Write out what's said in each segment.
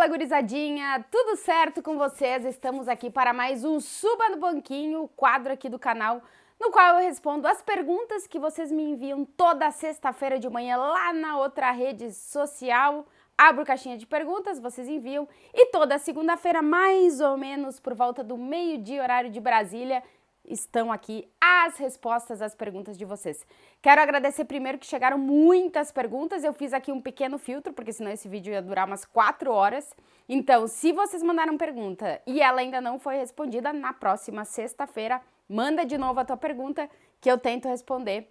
Fala, gurizadinha! Tudo certo com vocês? Estamos aqui para mais um Suba no Banquinho, o quadro aqui do canal, no qual eu respondo as perguntas que vocês me enviam toda sexta-feira de manhã lá na outra rede social. Abro caixinha de perguntas, vocês enviam, e toda segunda-feira, mais ou menos por volta do meio-dia, horário de Brasília, estão aqui as respostas às perguntas de vocês. Quero agradecer primeiro que chegaram muitas perguntas, eu fiz aqui um pequeno filtro, porque senão esse vídeo ia durar umas 4 horas. Então, se vocês mandaram pergunta e ela ainda não foi respondida, na próxima sexta-feira, manda de novo a tua pergunta que eu tento responder,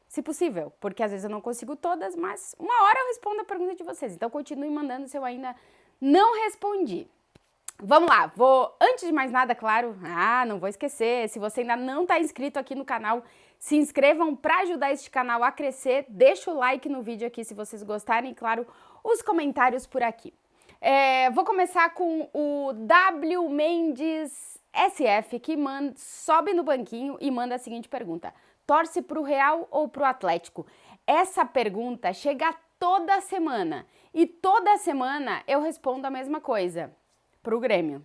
se possível, porque às vezes eu não consigo todas, mas uma hora eu respondo a pergunta de vocês. Então, continue mandando se eu ainda não respondi. Vamos lá, antes de mais nada, claro, não vou esquecer, se você ainda não está inscrito aqui no canal, se inscrevam para ajudar este canal a crescer, deixa o like no vídeo aqui se vocês gostarem e, claro, os comentários por aqui. Vou começar com o W Mendes SF, que sobe no banquinho e manda a seguinte pergunta: torce para o Real ou para o Atlético? Essa pergunta chega toda semana e toda semana eu respondo a mesma coisa. Pro Grêmio.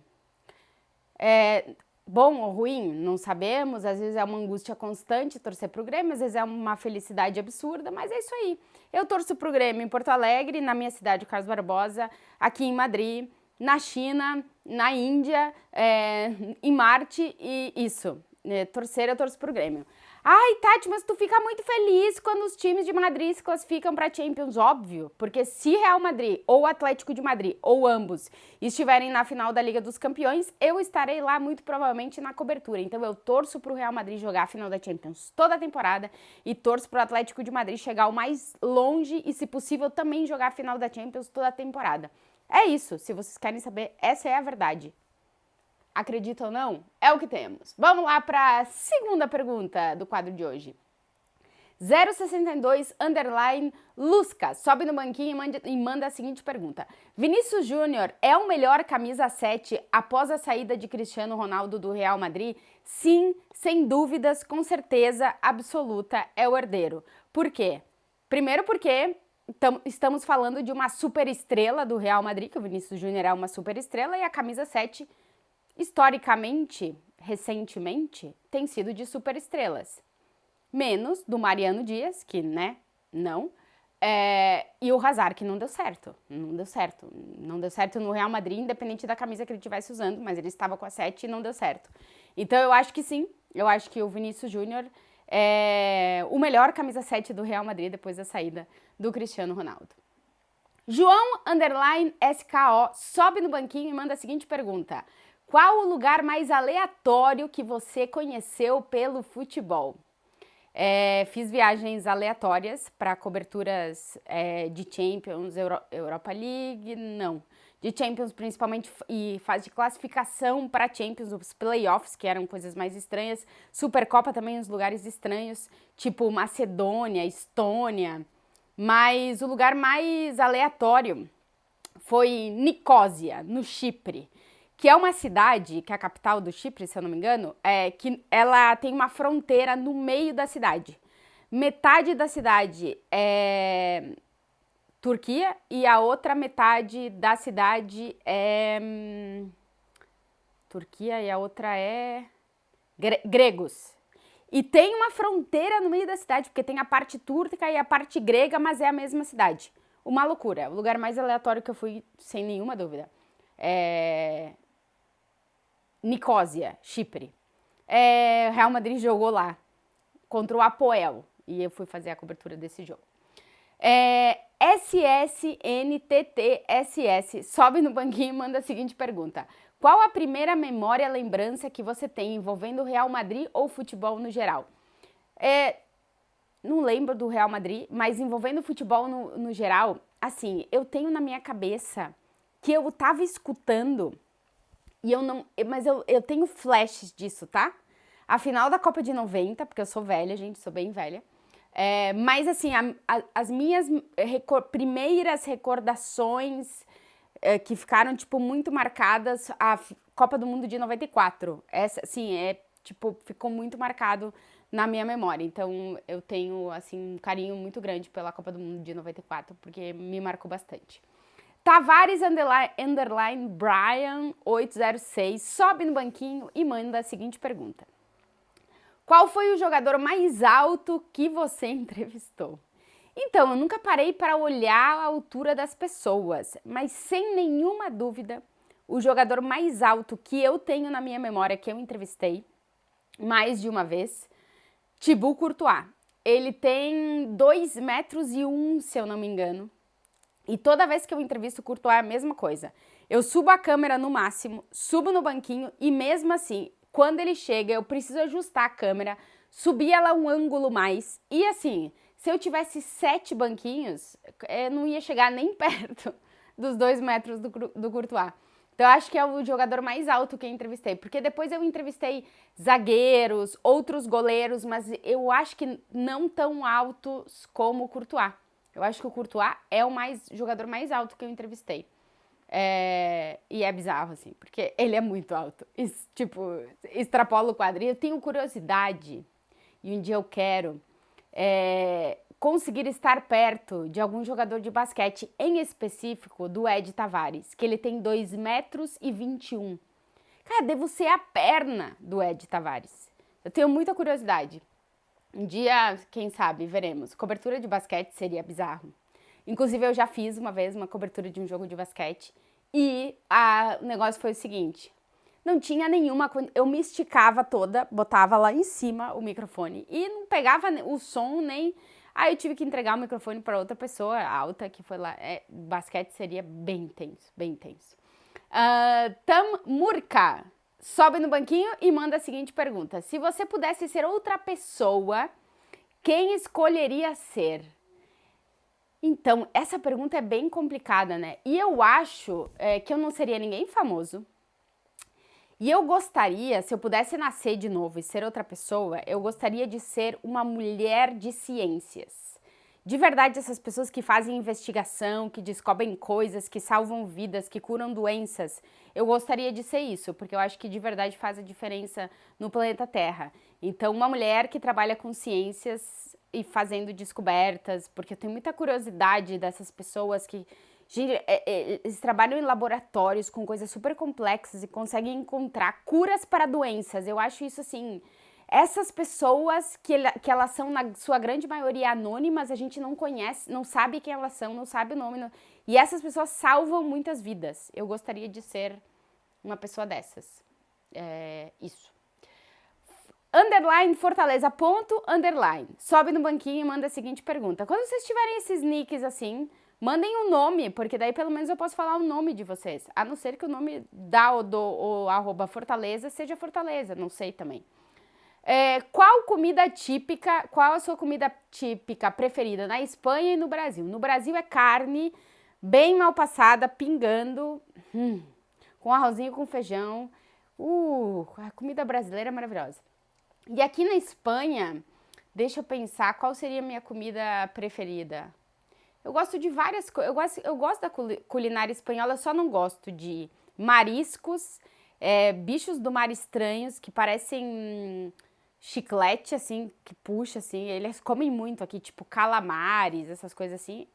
Bom ou ruim? Não sabemos, às vezes é uma angústia constante torcer pro Grêmio, às vezes é uma felicidade absurda, mas é isso aí. Eu torço pro Grêmio em Porto Alegre, na minha cidade, Carlos Barbosa, aqui em Madrid, na China, na Índia, em Marte e isso. Eu torço pro Grêmio. Ai, Tati, mas tu fica muito feliz quando os times de Madrid se classificam para Champions, óbvio, porque se Real Madrid ou Atlético de Madrid, ou ambos, estiverem na final da Liga dos Campeões, eu estarei lá muito provavelmente na cobertura. Então eu torço pro Real Madrid jogar a final da Champions toda a temporada e torço pro Atlético de Madrid chegar o mais longe e, se possível, também jogar a final da Champions toda a temporada. É isso, se vocês querem saber, essa é a verdade. Acredita ou não? É o que temos. Vamos lá para a segunda pergunta do quadro de hoje. 062 Lusca sobe no banquinho e manda a seguinte pergunta: Vinícius Júnior é o melhor camisa 7 após a saída de Cristiano Ronaldo do Real Madrid? Sim, sem dúvidas, com certeza absoluta, é o herdeiro. Por quê? Primeiro porque estamos falando de uma superestrela do Real Madrid, que o Vinícius Júnior é uma superestrela, e a camisa 7 historicamente, recentemente, tem sido de superestrelas. Menos do Mariano Dias, que, não. E o Hazard, que não deu certo. Não deu certo no Real Madrid, independente da camisa que ele estivesse usando, mas ele estava com a 7 e não deu certo. Então, eu acho que sim. Eu acho que o Vinícius Júnior é o melhor camisa 7 do Real Madrid depois da saída do Cristiano Ronaldo. João _SKO sobe no banquinho e manda a seguinte pergunta: qual o lugar mais aleatório que você conheceu pelo futebol? Fiz viagens aleatórias para coberturas de Champions, Europa League, não. De Champions principalmente, e fase de classificação para Champions, os playoffs, que eram coisas mais estranhas. Supercopa também, os lugares estranhos, tipo Macedônia, Estônia. Mas o lugar mais aleatório foi Nicósia, no Chipre, que é uma cidade, que é a capital do Chipre, se eu não me engano, que ela tem uma fronteira no meio da cidade. Metade da cidade é Turquia e a outra metade da cidade é Turquia e a outra é gregos. E tem uma fronteira no meio da cidade, porque tem a parte turca e a parte grega, mas é a mesma cidade. Uma loucura, o lugar mais aleatório que eu fui, sem nenhuma dúvida. Nicósia, Chipre. Real Madrid jogou lá, contra o Apoel, e eu fui fazer a cobertura desse jogo. SSNTTSS sobe no banquinho e manda a seguinte pergunta: qual a primeira memória, lembrança que você tem envolvendo o Real Madrid ou futebol no geral? Não lembro do Real Madrid, mas envolvendo o futebol no geral, assim, eu tenho na minha cabeça que eu tava escutando, e mas eu tenho flashes disso, tá? A final da Copa de 90, porque eu sou velha, gente, sou bem velha. Mas assim, as minhas primeiras recordações que ficaram, tipo, muito marcadas, a Copa do Mundo de 94. Essa, assim, ficou muito marcado na minha memória. Então, eu tenho, assim, um carinho muito grande pela Copa do Mundo de 94, porque me marcou bastante. Tavares underline Brian 806 sobe no banquinho e manda a seguinte pergunta. Qual foi o jogador mais alto que você entrevistou? Então, eu nunca parei para olhar a altura das pessoas, mas sem nenhuma dúvida, o jogador mais alto que eu tenho na minha memória, que eu entrevistei mais de uma vez, Thibaut Courtois. Ele tem 2,1 metros, se eu não me engano. E toda vez que eu entrevisto o Courtois é a mesma coisa. Eu subo a câmera no máximo, subo no banquinho e mesmo assim, quando ele chega, eu preciso ajustar a câmera, subir ela um ângulo mais. E assim, se eu tivesse 7 banquinhos, eu não ia chegar nem perto dos 2 metros do Courtois. Então, eu acho que é o jogador mais alto que eu entrevistei. Porque depois eu entrevistei zagueiros, outros goleiros, mas eu acho que não tão altos como o Courtois. Eu acho que o Courtois é o jogador mais alto que eu entrevistei. E é bizarro, assim, porque ele é muito alto. Extrapola o quadro. E eu tenho curiosidade, e um dia eu quero conseguir estar perto de algum jogador de basquete, em específico do Ed Tavares, que ele tem 2,21 metros. Cara, devo ser a perna do Ed Tavares. Eu tenho muita curiosidade. Um dia, quem sabe, veremos. Cobertura de basquete seria bizarro. Inclusive, eu já fiz uma vez uma cobertura de um jogo de basquete e o negócio foi o seguinte. Não tinha nenhuma... Eu me esticava toda, botava lá em cima o microfone e não pegava o som nem... Aí eu tive que entregar o microfone para outra pessoa alta que foi lá. Basquete seria bem tenso, bem tenso. Tam Murka sobe no banquinho e manda a seguinte pergunta. Se você pudesse ser outra pessoa, quem escolheria ser? Então, essa pergunta é bem complicada, né? E eu acho que eu não seria ninguém famoso. E eu gostaria, se eu pudesse nascer de novo e ser outra pessoa, eu gostaria de ser uma mulher de ciências. De verdade, essas pessoas que fazem investigação, que descobrem coisas, que salvam vidas, que curam doenças, eu gostaria de ser isso, porque eu acho que de verdade faz a diferença no planeta Terra. Então, uma mulher que trabalha com ciências e fazendo descobertas, porque eu tenho muita curiosidade dessas pessoas que... Gente, eles trabalham em laboratórios com coisas super complexas e conseguem encontrar curas para doenças. Eu acho isso assim... Essas pessoas que elas são, na sua grande maioria, anônimas, a gente não conhece, não sabe quem elas são, não sabe o nome. E essas pessoas salvam muitas vidas. Eu gostaria de ser uma pessoa dessas. Isso. Underline Fortaleza, ponto, underline. Sobe no banquinho e manda a seguinte pergunta. Quando vocês tiverem esses nicks assim, mandem um nome, porque daí pelo menos eu posso falar o nome de vocês. A não ser que o nome do arroba Fortaleza seja Fortaleza, não sei também. Qual a sua comida típica preferida na Espanha e no Brasil? No Brasil é carne, bem mal passada, pingando, com arrozinho com feijão. A comida brasileira é maravilhosa. E aqui na Espanha, deixa eu pensar, qual seria a minha comida preferida? Eu gosto de várias coisas, eu gosto da culinária espanhola, eu só não gosto de mariscos, bichos do mar estranhos, que parecem... chiclete, assim, que puxa, assim, eles comem muito aqui, tipo calamares, essas coisas assim,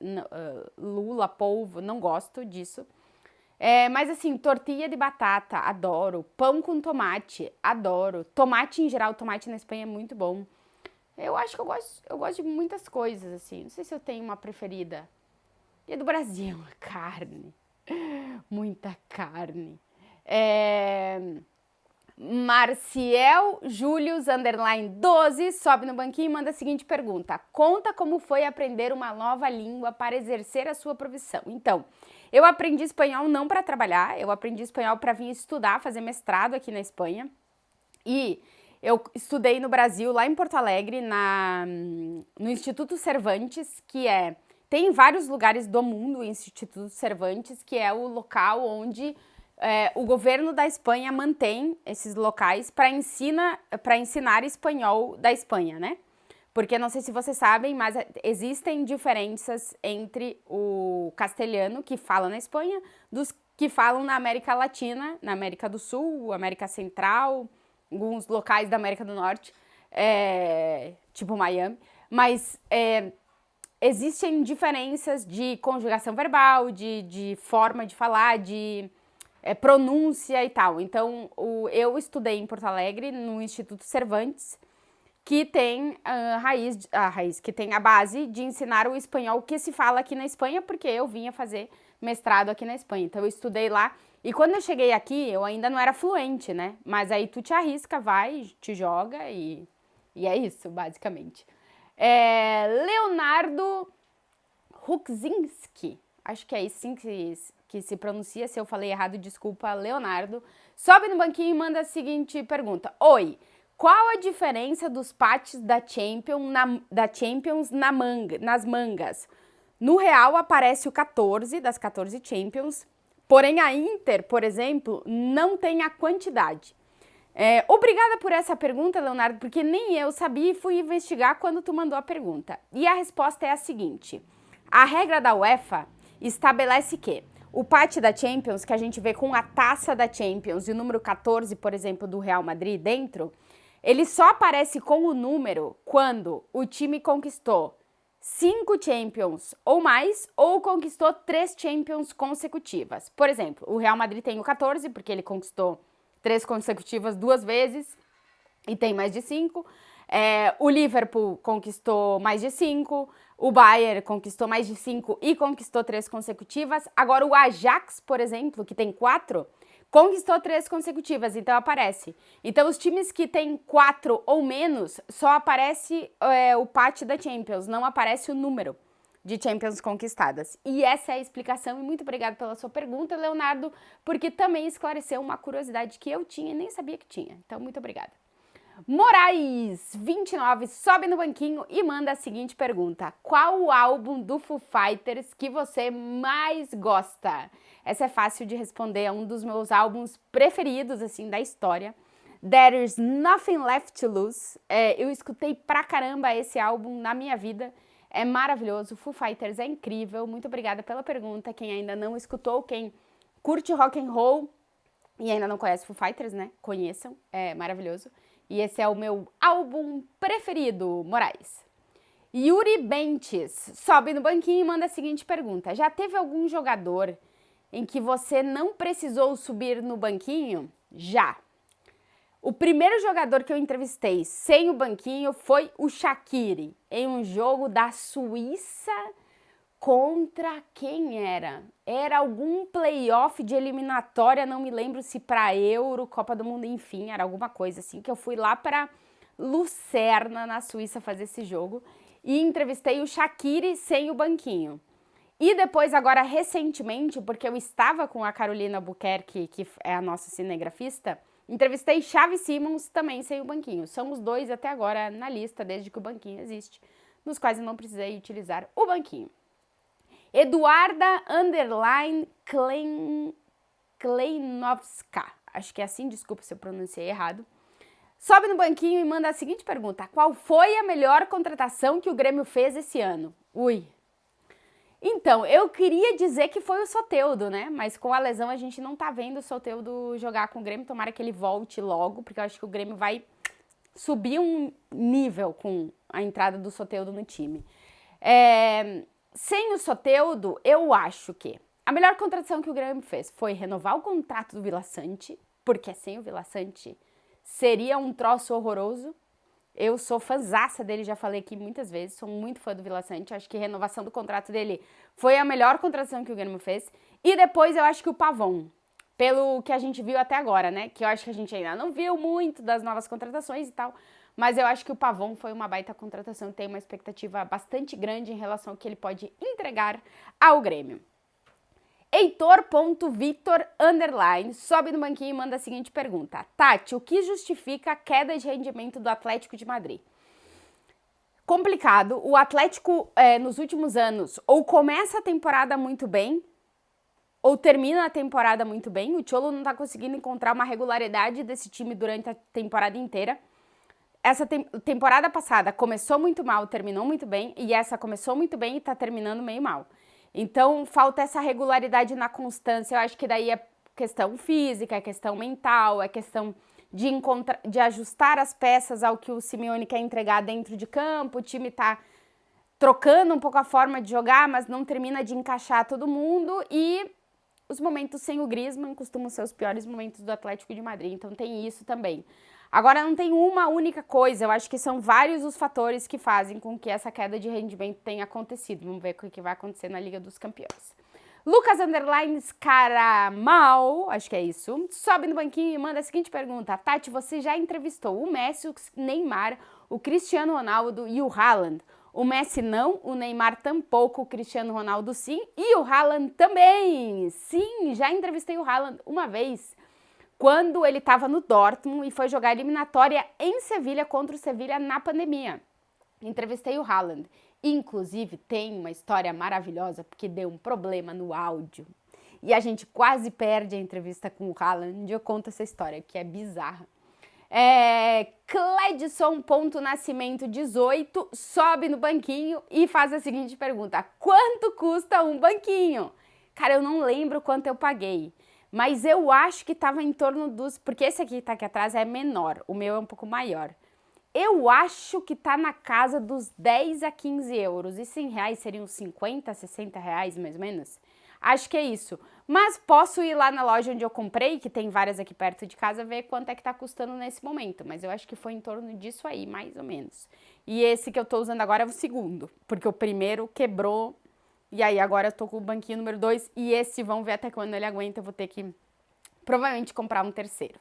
lula, polvo, não gosto disso. Mas assim, tortilha de batata, adoro. Pão com tomate, adoro. Tomate em geral, tomate na Espanha é muito bom. Eu acho que eu gosto de muitas coisas, assim, não sei se eu tenho uma preferida. E a do Brasil, carne, muita carne. Marciel Julius, underline 12, sobe no banquinho e manda a seguinte pergunta. Conta como foi aprender uma nova língua para exercer a sua profissão. Então, eu aprendi espanhol não para trabalhar, eu aprendi espanhol para vir estudar, fazer mestrado aqui na Espanha. E eu estudei no Brasil, lá em Porto Alegre, no Instituto Cervantes, tem em vários lugares do mundo o Instituto Cervantes, que é o local onde... o governo da Espanha mantém esses locais para ensinar espanhol da Espanha, né? Porque não sei se vocês sabem, mas existem diferenças entre o castelhano, que fala na Espanha, dos que falam na América Latina, na América do Sul, América Central, alguns locais da América do Norte, tipo Miami. Mas existem diferenças de conjugação verbal, de forma de falar, de pronúncia e tal. Então, eu estudei em Porto Alegre, no Instituto Cervantes, que tem que tem a base de ensinar o espanhol que se fala aqui na Espanha, porque eu vinha fazer mestrado aqui na Espanha. Então, eu estudei lá. E quando eu cheguei aqui, eu ainda não era fluente, né? Mas aí tu te arrisca, vai, te joga e é isso, basicamente. Leonardo Rukzinski, acho que é assim que se pronuncia, se eu falei errado, desculpa, Leonardo. Sobe no banquinho e manda a seguinte pergunta. Oi, qual a diferença dos patches da Champions nas mangas? No Real aparece o 14 das 14 Champions, porém a Inter, por exemplo, não tem a quantidade. Obrigada por essa pergunta, Leonardo, porque nem eu sabia e fui investigar quando tu mandou a pergunta. E a resposta é a seguinte. A regra da UEFA estabelece que o patch da Champions, que a gente vê com a taça da Champions e o número 14, por exemplo, do Real Madrid dentro, ele só aparece com o número quando o time conquistou 5 Champions ou mais, ou conquistou 3 Champions consecutivas. Por exemplo, o Real Madrid tem o 14, porque ele conquistou 3 consecutivas 2 vezes e tem mais de 5. O Liverpool conquistou mais de 5. O Bayern conquistou mais de 5 e conquistou 3 consecutivas. Agora o Ajax, por exemplo, que tem 4, conquistou 3 consecutivas, então aparece. Então os times que tem 4 ou menos, só aparece o patch da Champions, não aparece o número de Champions conquistadas. E essa é a explicação, e muito obrigada pela sua pergunta, Leonardo, porque também esclareceu uma curiosidade que eu tinha e nem sabia que tinha. Então, muito obrigada. Moraes, 29, sobe no banquinho e manda a seguinte pergunta. Qual o álbum do Foo Fighters que você mais gosta? Essa é fácil de responder, é um dos meus álbuns preferidos, assim, da história. There's Nothing Left to Lose. Eu escutei pra caramba esse álbum na minha vida. É maravilhoso, Foo Fighters é incrível. Muito obrigada pela pergunta. Quem ainda não escutou, quem curte rock and roll e ainda não conhece Foo Fighters, né? Conheçam, é maravilhoso. E esse é o meu álbum preferido, Moraes. Yuri Bentes sobe no banquinho e manda a seguinte pergunta. Já teve algum jogador em que você não precisou subir no banquinho? Já. O primeiro jogador que eu entrevistei sem o banquinho foi o Shaqiri, em um jogo da Suíça contra quem era? Era algum playoff de eliminatória, não me lembro se para Euro, Copa do Mundo, enfim, era alguma coisa assim, que eu fui lá para Lucerna, na Suíça, fazer esse jogo e entrevistei o Shaqiri sem o banquinho. E depois, agora, recentemente, porque eu estava com a Carolina Buquerque, que é a nossa cinegrafista, entrevistei Xavi Simons também sem o banquinho. São os dois até agora na lista, desde que o banquinho existe, nos quais eu não precisei utilizar o banquinho. Eduarda Kleinovska, acho que é assim, desculpa se eu pronunciei errado, sobe no banquinho e manda a seguinte pergunta. Qual foi a melhor contratação que o Grêmio fez esse ano? Então, eu queria dizer que foi o Soteldo, né? Mas com a lesão a gente não tá vendo o Soteldo jogar com o Grêmio. Tomara que ele volte logo, porque eu acho que o Grêmio vai subir um nível com a entrada do Soteldo no time. Sem o Soteldo, eu acho que a melhor contratação que o Grêmio fez foi renovar o contrato do Vila Sante, porque sem o Vila Sante seria um troço horroroso. Eu sou fãzaça dele, já falei aqui muitas vezes, sou muito fã do Vila Sante, acho que a renovação do contrato dele foi a melhor contratação que o Grêmio fez. E depois eu acho que o Pavon, pelo que a gente viu até agora, né, que eu acho que a gente ainda não viu muito das novas contratações e tal, mas eu acho que o Pavon foi uma baita contratação, tem uma expectativa bastante grande em relação ao que ele pode entregar ao Grêmio. Heitor.Victor_ sobe no banquinho e manda a seguinte pergunta. Tati, o que justifica a queda de rendimento do Atlético de Madrid? Complicado. O Atlético, nos últimos anos, ou começa a temporada muito bem, ou termina a temporada muito bem. O Cholo não tá conseguindo encontrar uma regularidade desse time durante a temporada inteira. Essa temporada passada começou muito mal, terminou muito bem, e essa começou muito bem e tá terminando meio mal. Então, falta essa regularidade na constância. Eu acho que daí é questão física, é questão mental, é questão de ajustar as peças ao que o Simeone quer entregar dentro de campo. O time tá trocando um pouco a forma de jogar, mas não termina de encaixar todo mundo, e os momentos sem o Griezmann costumam ser os piores momentos do Atlético de Madrid, então tem isso também. Agora, não tem uma única coisa, eu acho que são vários os fatores que fazem com que essa queda de rendimento tenha acontecido. Vamos ver o que vai acontecer na Liga dos Campeões. Lucas Caramal, acho que é isso, sobe no banquinho e manda a seguinte pergunta: Tati, você já entrevistou o Messi, o Neymar, o Cristiano Ronaldo e o Haaland? O Messi não, o Neymar tampouco, o Cristiano Ronaldo sim e o Haaland também. Sim, já entrevistei o Haaland uma vez, quando ele estava no Dortmund e foi jogar eliminatória em Sevilha contra o Sevilha na pandemia. Entrevistei o Haaland. Inclusive, tem uma história maravilhosa, porque deu um problema no áudio. E a gente quase perde a entrevista com o Haaland. Eu conto essa história, que é bizarra. Cledson.nascimento 18 sobe no banquinho e faz a seguinte pergunta: quanto custa um banquinho? Cara, eu não lembro quanto eu paguei, mas eu acho que estava em torno dos... Porque esse aqui que tá aqui atrás é menor, o meu é um pouco maior. Eu acho que tá na casa dos 10 a 15 euros. Isso em reais seriam 50, 60 reais, mais ou menos? Acho que é isso. Mas posso ir lá na loja onde eu comprei, que tem várias aqui perto de casa, ver quanto é que tá custando nesse momento. Mas eu acho que foi em torno disso aí, mais ou menos. E esse que eu tô usando agora é o segundo, porque o primeiro quebrou. E aí agora eu tô com o banquinho número 2. E esse, vamos ver até quando ele aguenta. Eu vou ter que provavelmente comprar um terceiro.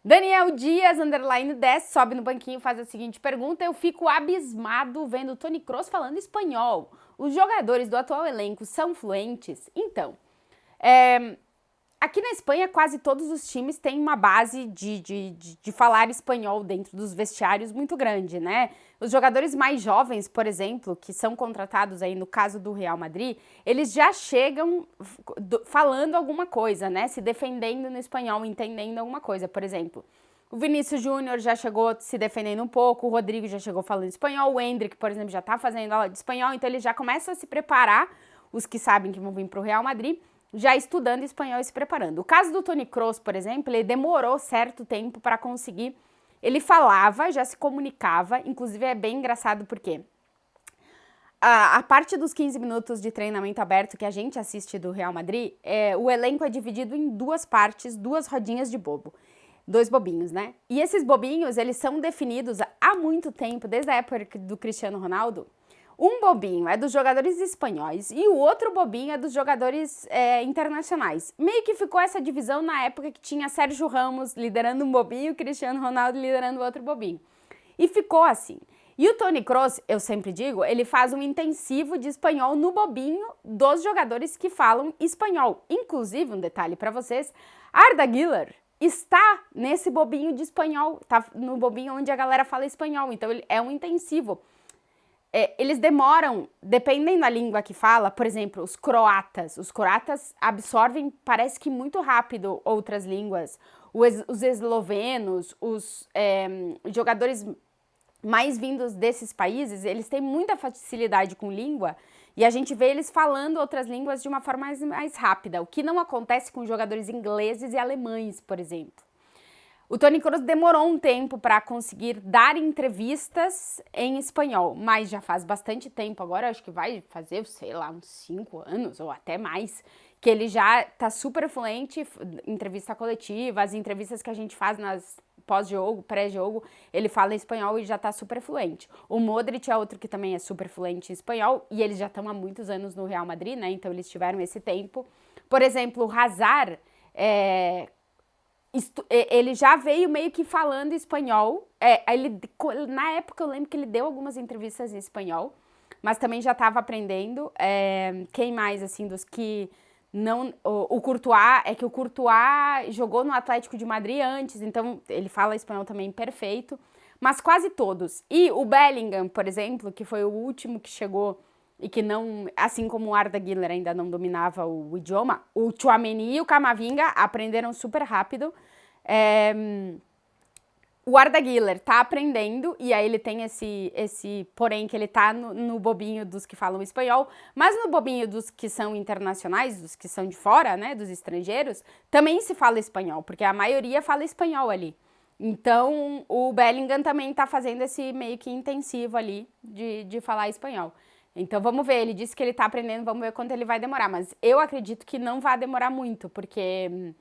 Daniel Dias, _ 10, sobe no banquinho e faz a seguinte pergunta: eu fico abismado vendo Toni Kroos falando espanhol. Os jogadores do atual elenco são fluentes? Então, aqui na Espanha quase todos os times têm uma base de falar espanhol dentro dos vestiários muito grande, né? Os jogadores mais jovens, por exemplo, que são contratados aí no caso do Real Madrid, eles já chegam falando alguma coisa, né? Se defendendo no espanhol, entendendo alguma coisa. Por exemplo, o Vinícius Júnior já chegou se defendendo um pouco, o Rodrigo já chegou falando espanhol, o Endrick, por exemplo, já tá fazendo aula de espanhol, então eles já começam a se preparar, os que sabem que vão vir pro Real Madrid, já estudando espanhol e se preparando. O caso do Toni Kroos, por exemplo, ele demorou certo tempo para conseguir. Ele falava, já se comunicava, inclusive é bem engraçado porque a parte dos 15 minutos de treinamento aberto que a gente assiste do Real Madrid, o elenco é dividido em duas partes, duas rodinhas de bobo. Dois bobinhos, né? E esses bobinhos, eles são definidos há muito tempo, desde a época do Cristiano Ronaldo. Um bobinho é dos jogadores espanhóis e o outro bobinho é dos jogadores internacionais. Meio que ficou essa divisão na época que tinha Sérgio Ramos liderando um bobinho e Cristiano Ronaldo liderando o outro bobinho. E ficou assim. E o Toni Kroos, eu sempre digo, ele faz um intensivo de espanhol no bobinho dos jogadores que falam espanhol. Inclusive, um detalhe para vocês, Arda Güler está nesse bobinho de espanhol, tá no bobinho onde a galera fala espanhol. Então, ele é um intensivo. Eles demoram, dependendo da língua que fala, por exemplo, os croatas absorvem, parece que muito rápido outras línguas, os eslovenos, os jogadores mais vindos desses países, eles têm muita facilidade com língua e a gente vê eles falando outras línguas de uma forma mais rápida, o que não acontece com jogadores ingleses e alemães, por exemplo. O Toni Kroos demorou um tempo para conseguir dar entrevistas em espanhol, mas já faz bastante tempo, agora acho que vai fazer, sei lá, uns 5 anos ou até mais, que ele já tá super fluente, entrevista coletiva, as entrevistas que a gente faz nas pós-jogo, pré-jogo, ele fala em espanhol e já tá super fluente. O Modric é outro que também é super fluente em espanhol e eles já estão há muitos anos no Real Madrid, né, então eles tiveram esse tempo. Por exemplo, o Hazard, ele já veio meio que falando espanhol, na época eu lembro que ele deu algumas entrevistas em espanhol, mas também já estava aprendendo. Quem mais, assim, dos que não... O Courtois, é que o Courtois jogou no Atlético de Madrid antes, então ele fala espanhol também perfeito, mas quase todos. E o Bellingham, por exemplo, que foi o último que chegou e que não, assim como o Arda Güler ainda não dominava o idioma, o Tchouaméni e o Camavinga aprenderam super rápido. O Arda Güler tá aprendendo, e aí ele tem esse porém que ele tá no bobinho dos que falam espanhol, mas no bobinho dos que são internacionais, dos que são de fora, né, dos estrangeiros, também se fala espanhol, porque a maioria fala espanhol ali. Então, o Bellingham também tá fazendo esse meio que intensivo ali de falar espanhol. Então vamos ver, ele disse que ele tá aprendendo, vamos ver quanto ele vai demorar, mas eu acredito que não vai demorar muito, porque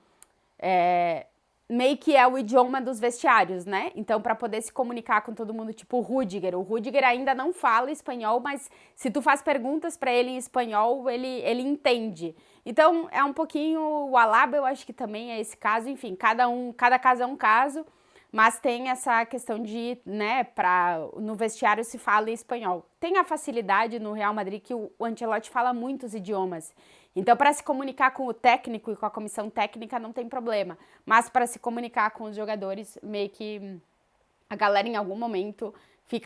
meio que é o idioma dos vestiários, né? Então para poder se comunicar com todo mundo, tipo o Rudiger ainda não fala espanhol, mas se tu faz perguntas para ele em espanhol, ele entende. Então é um pouquinho, o Alaba eu acho que também é esse caso, enfim, cada caso é um caso. Mas tem essa questão de, né, no vestiário se fala em espanhol. Tem a facilidade no Real Madrid que o Ancelotti fala muitos idiomas. Então, para se comunicar com o técnico e com a comissão técnica não tem problema. Mas para se comunicar com os jogadores, meio que a galera em algum momento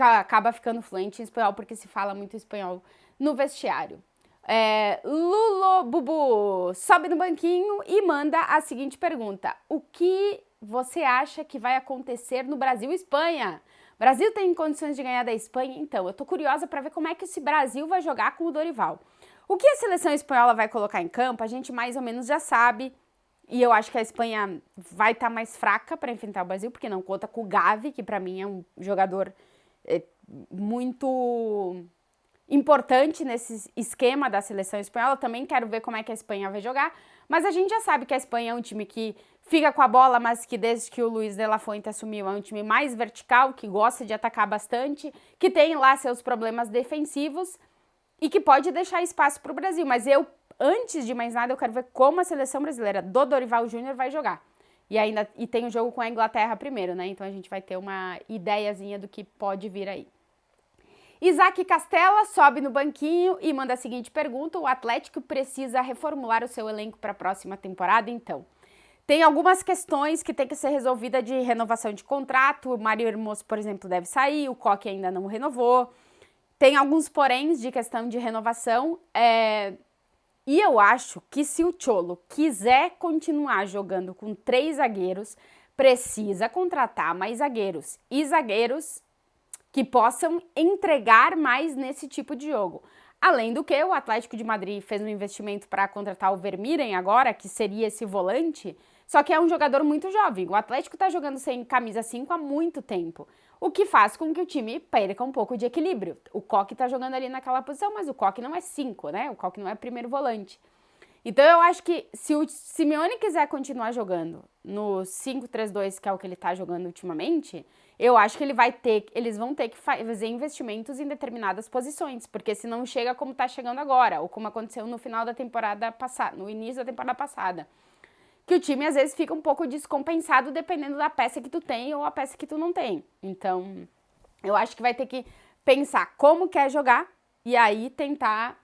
acaba ficando fluente em espanhol porque se fala muito espanhol no vestiário. Lulo Bubu sobe no banquinho e manda a seguinte pergunta: o que você acha que vai acontecer no Brasil e Espanha? O Brasil tem condições de ganhar da Espanha? Então, eu tô curiosa para ver como é que esse Brasil vai jogar com o Dorival. O que a seleção espanhola vai colocar em campo, a gente mais ou menos já sabe. E eu acho que a Espanha vai estar mais fraca para enfrentar o Brasil, porque não conta com o Gavi, que para mim é um jogador muito importante nesse esquema da seleção espanhola. Também quero ver como é que a Espanha vai jogar, mas a gente já sabe que a Espanha é um time que fica com a bola, mas que desde que o Luis de la Fuente assumiu é um time mais vertical, que gosta de atacar bastante, que tem lá seus problemas defensivos e que pode deixar espaço para o Brasil. Mas antes de mais nada, eu quero ver como a seleção brasileira do Dorival Júnior vai jogar. E tem o jogo com a Inglaterra primeiro, né? Então a gente vai ter uma ideiazinha do que pode vir aí. Isaac Castella sobe no banquinho e manda a seguinte pergunta: o Atlético precisa reformular o seu elenco para a próxima temporada? Então, tem algumas questões que tem que ser resolvida de renovação de contrato. O Mário Hermoso, por exemplo, deve sair, o Coque ainda não renovou. Tem alguns poréns de questão de renovação. E eu acho que se o Cholo quiser continuar jogando com 3 zagueiros, precisa contratar mais zagueiros. E zagueiros que possam entregar mais nesse tipo de jogo. Além do que, o Atlético de Madrid fez um investimento para contratar o Vermiren agora, que seria esse volante, só que é um jogador muito jovem. O Atlético está jogando sem camisa 5 há muito tempo, o que faz com que o time perca um pouco de equilíbrio. O Coque está jogando ali naquela posição, mas o Coque não é 5, né? O Coque não é primeiro volante. Então eu acho que se o Simeone quiser continuar jogando no 5-3-2, que é o que ele está jogando ultimamente, eu acho que eles vão ter que fazer investimentos em determinadas posições, porque senão chega como está chegando agora, ou como aconteceu no final da temporada passada, no início da temporada passada, que o time às vezes fica um pouco descompensado dependendo da peça que tu tem ou a peça que tu não tem. Então, eu acho que vai ter que pensar como quer jogar e aí tentar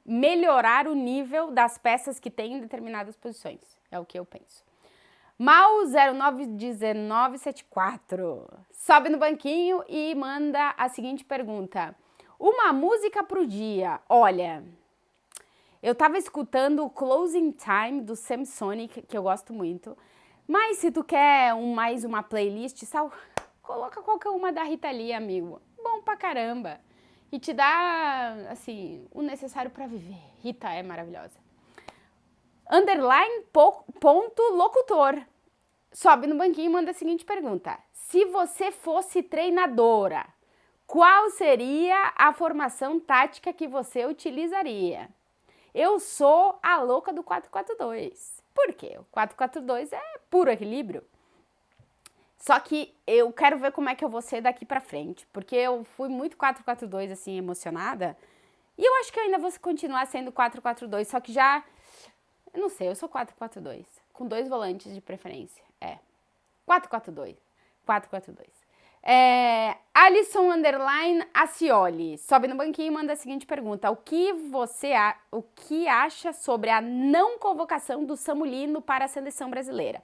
melhorar o nível das peças que tem em determinadas posições. É o que eu penso. Mal091974 sobe no banquinho e manda a seguinte pergunta: uma música pro dia. Olha, eu tava escutando o Closing Time do Samsonic, que eu gosto muito, mas se tu quer mais uma playlist, coloca qualquer uma da Rita Lee, amigo. Bom pra caramba. E te dá, assim, o necessário pra viver. Rita é maravilhosa. _locutor sobe no banquinho e manda a seguinte pergunta: se você fosse treinadora, qual seria a formação tática que você utilizaria? Eu sou a louca do 4-4-2. Por quê? O 4-4-2 é puro equilíbrio. Só que eu quero ver como é que eu vou ser daqui pra frente, porque eu fui muito 4-4-2, assim, emocionada, e eu acho que eu ainda vou continuar sendo 4-4-2, só que já, eu não sei, eu sou 4-4-2, com 2 volantes de preferência, 4-4-2, 4-4-2. Alisson _Acioli sobe no banquinho e manda a seguinte pergunta: o que acha sobre a não convocação do Samulino para a seleção brasileira?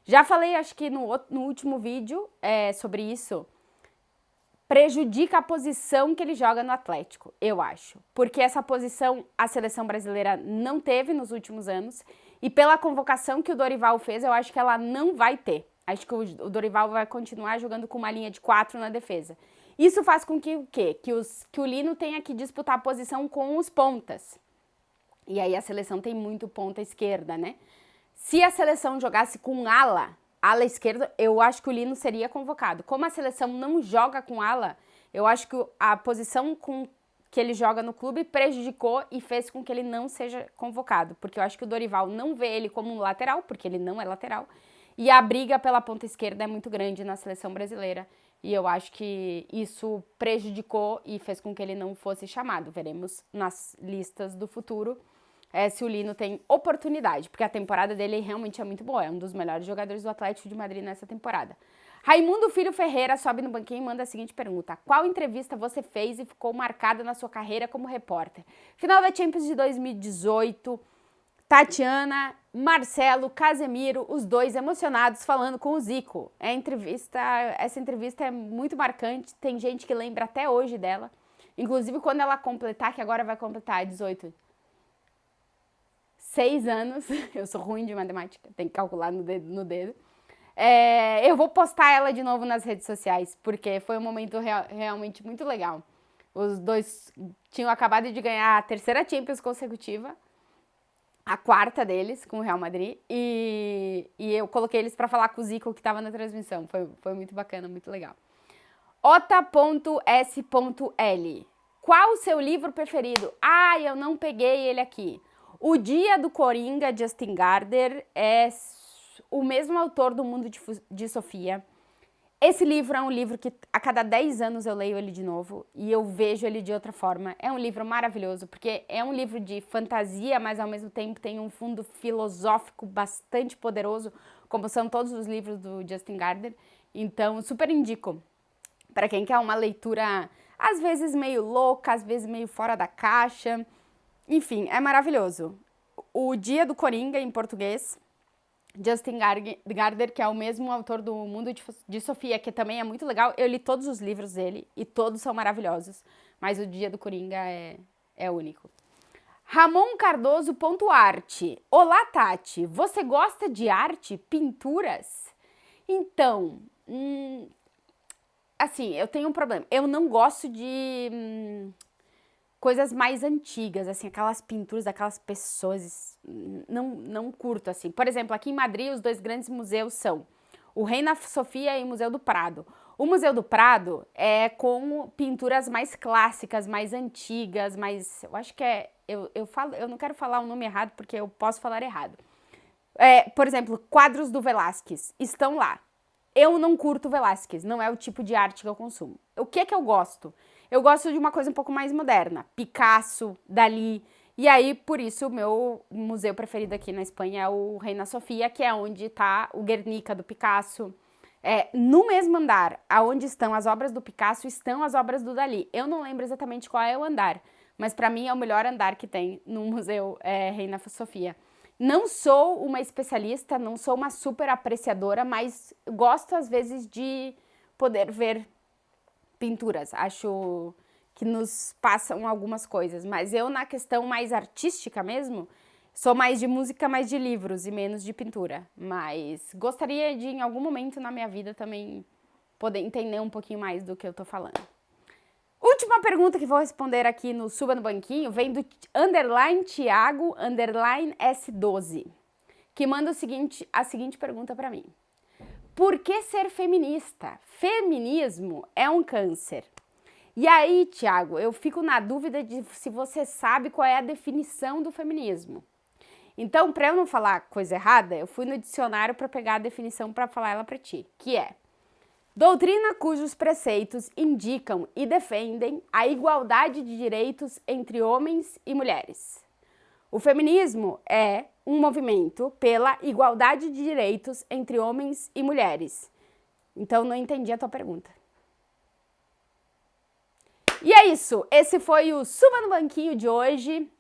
Já falei, acho que no último vídeo sobre isso. Prejudica a posição que ele joga no Atlético, eu acho. Porque essa posição a seleção brasileira não teve nos últimos anos. E pela convocação que o Dorival fez, eu acho que ela não vai ter. Acho que o Dorival vai continuar jogando com uma linha de 4 na defesa. Isso faz com que o quê? Que o Lino tenha que disputar a posição com os pontas. E aí a seleção tem muito ponta esquerda, né? Se a seleção jogasse com ala esquerda, eu acho que o Lino seria convocado. Como a seleção não joga com ala, eu acho que a posição com que ele joga no clube prejudicou e fez com que ele não seja convocado, porque eu acho que o Dorival não vê ele como um lateral, porque ele não é lateral, e a briga pela ponta esquerda é muito grande na seleção brasileira, e eu acho que isso prejudicou e fez com que ele não fosse chamado. Veremos nas listas do futuro se o Lino tem oportunidade, porque a temporada dele realmente é muito boa, é um dos melhores jogadores do Atlético de Madrid nessa temporada. Raimundo Filho Ferreira sobe no banquinho e manda a seguinte pergunta: qual entrevista você fez e ficou marcada na sua carreira como repórter? Final da Champions de 2018, Tatiana, Marcelo, Casemiro, os dois emocionados falando com o Zico. Essa entrevista é muito marcante, tem gente que lembra até hoje dela. Inclusive quando ela completar, que agora vai completar 6 anos, eu sou ruim de matemática, tem que calcular no dedo. Eu vou postar ela de novo nas redes sociais, porque foi um momento realmente muito legal. Os dois tinham acabado de ganhar a 3ª Champions consecutiva, a 4ª deles com o Real Madrid, e eu coloquei eles para falar com o Zico, que estava na transmissão. Foi muito bacana, muito legal. Ota.s.l. Qual o seu livro preferido? Eu não peguei ele aqui. O Dia do Coringa, Justin Gardner, é o mesmo autor do Mundo de Sofia. Esse livro é um livro que a cada 10 anos eu leio ele de novo e eu vejo ele de outra forma. É um livro maravilhoso, porque é um livro de fantasia, mas ao mesmo tempo tem um fundo filosófico bastante poderoso, como são todos os livros do Justin Gardner. Então, super indico para quem quer uma leitura, às vezes meio louca, às vezes meio fora da caixa. Enfim, é maravilhoso. O Dia do Coringa, em português, Justin Gardner, que é o mesmo autor do Mundo de Sofia, que também é muito legal. Eu li todos os livros dele e todos são maravilhosos, mas o Dia do Coringa é único. Ramon Cardoso.arte. Olá, Tati. Você gosta de arte? Pinturas? Então, assim, eu tenho um problema. Eu não gosto de coisas mais antigas, assim, aquelas pinturas daquelas pessoas, não curto, assim. Por exemplo, aqui em Madrid, os 2 grandes museus são o Reina Sofia e o Museu do Prado. O Museu do Prado é com pinturas mais clássicas, mais antigas, mais... Eu acho que eu não quero falar o nome errado, porque eu posso falar errado. Por exemplo, quadros do Velázquez estão lá. Eu não curto Velázquez, não é o tipo de arte que eu consumo. O que é que eu gosto? Eu gosto de uma coisa um pouco mais moderna. Picasso, Dalí. E aí, por isso, o meu museu preferido aqui na Espanha é o Reina Sofia, que é onde está o Guernica do Picasso. No mesmo andar, aonde estão as obras do Picasso, estão as obras do Dalí. Eu não lembro exatamente qual é o andar, mas para mim é o melhor andar que tem no museu Reina Sofia. Não sou uma especialista, não sou uma super apreciadora, mas gosto às vezes de poder ver pinturas. Acho que nos passam algumas coisas, mas eu na questão mais artística mesmo, sou mais de música, mais de livros e menos de pintura. Mas gostaria de, em algum momento na minha vida, também poder entender um pouquinho mais do que eu tô falando. Última pergunta que vou responder aqui no Suba no Banquinho vem do _Thiago _S12, que manda a seguinte pergunta para mim. Por que ser feminista? Feminismo é um câncer. E aí, Thiago, eu fico na dúvida de se você sabe qual é a definição do feminismo. Então, para eu não falar coisa errada, eu fui no dicionário para pegar a definição para falar ela para ti, que é: doutrina cujos preceitos indicam e defendem a igualdade de direitos entre homens e mulheres. O feminismo é um movimento pela igualdade de direitos entre homens e mulheres. Então, não entendi a tua pergunta. E é isso. Esse foi o Suba no Banquinho de hoje.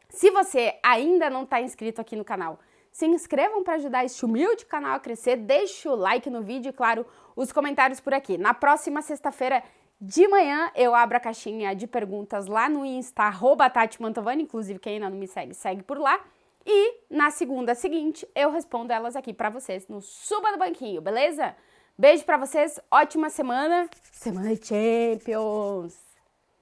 Se você ainda não está inscrito aqui no canal, se inscrevam para ajudar este humilde canal a crescer. Deixe o like no vídeo e, claro, os comentários por aqui. Na próxima sexta-feira de manhã, eu abro a caixinha de perguntas lá no Insta, @TatiMantovani. Inclusive, quem ainda não me segue, segue por lá. E na segunda seguinte, eu respondo elas aqui para vocês no Suba no Banquinho, beleza? Beijo para vocês, ótima semana. Semana de Champions!